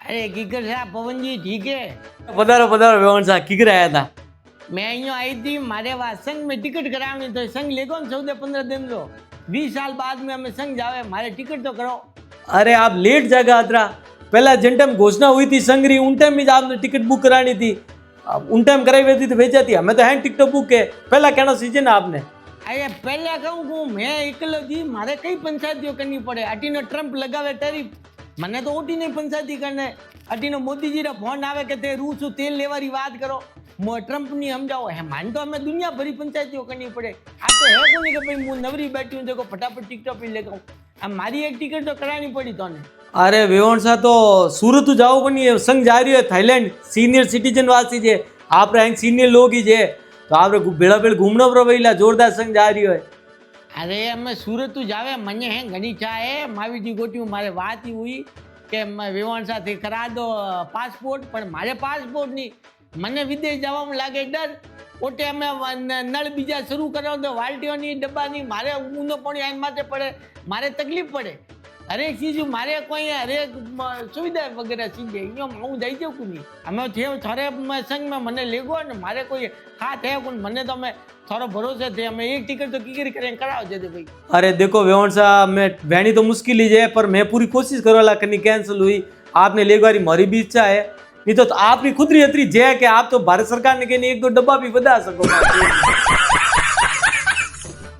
अरे किकर साहब पवन जी ठीक है। पधारो पधारो वेवण साहब किकर आया था। मैं यहाँ आई थी मारे वहाँ संघ में टिकट करावनी तो संघ लेगो ने 14-15 दिन लो 20 साल बाद में हमें संघ जावे मारे टिकट तो करो। अरे आप लेट जागा अतरा पहला जिन टाइम घोषणा हुई थी संघ री उन टाइम में आपने टिकट बुक करानी थी। अब उन टाइम कराई हुई थी तो भेजा थी हमें तो हैंड टिकट बुक है पहला कहना सीजन आपने। अरे पहले कहूँ मैं एकलो जी मारे कई पंचायतीओ करनी पड़े अटीनो ट्रम्प लगावे टैरिफ मने तो ओटी नहीं पंचायती करने अटीनो मोदी जी रा फोन आवे के ते रूस तेल लेवारी बात करो मो ट्रम्प नहीं समझाओ है मान तो हमें दुनिया भरी पंचायतीओ करनी पड़े आ तो है कोनी के भाई मु नवरी बैठी हूं देखो फटाफट टिकट पे लेके आऊं अब मारी एक टिकट तो करानी पड़ी तोने। अरे वेवण साहब तो सूरत जाओ को नहीं संघ जा रही है थाईलैंड सीनियर सिटीजन वासी जे आप रैंक सीनियर लोग ही जे तो आप भेड़ा भेड़ घूमना पर वहीला जोरदार संघ जा रही है। अरे અમે સુરત જાવે મને હે ઘણી ચા હે માવીજી ગોટ્યું મારે વાત ही हुई કે વેવણ સાથે કરા દો પાસપોર્ટ પણ મારે પાસપોર્ટ નહીં મને વિદેશ જવામાં લાગે ડર ઓટે અમે નળ બીજા શરૂ કરો તો વાલટીઓની ડબ્બાની મારે ઊંધો પાણી આઈન માથે પડે મારે તકલીફ પડે હરેક ચીજ મારે કોઈ હરેક સુવિધા વગેરે ચીજ અહીંયા હું જઈ શકું નહીં અમે થરે સંઘમાં મને લેગો ને મારે કોઈ હાથ હે કોણ મને તો અમે थोड़ा भरोसा थे हमें एक टिकट तो किकर करें कराओ जैसे भाई। अरे देखो वेवण साहब मैं वैनी तो मुश्किल ही है पर मैं पूरी कोशिश करो ला करनी कैंसिल हुई आपने ले गारी मारी भी इच्छा है नहीं तो आपकी खुद रही अतरी जय कि आप तो भारत सरकार ने कहनी एक दो डब्बा भी बता सको।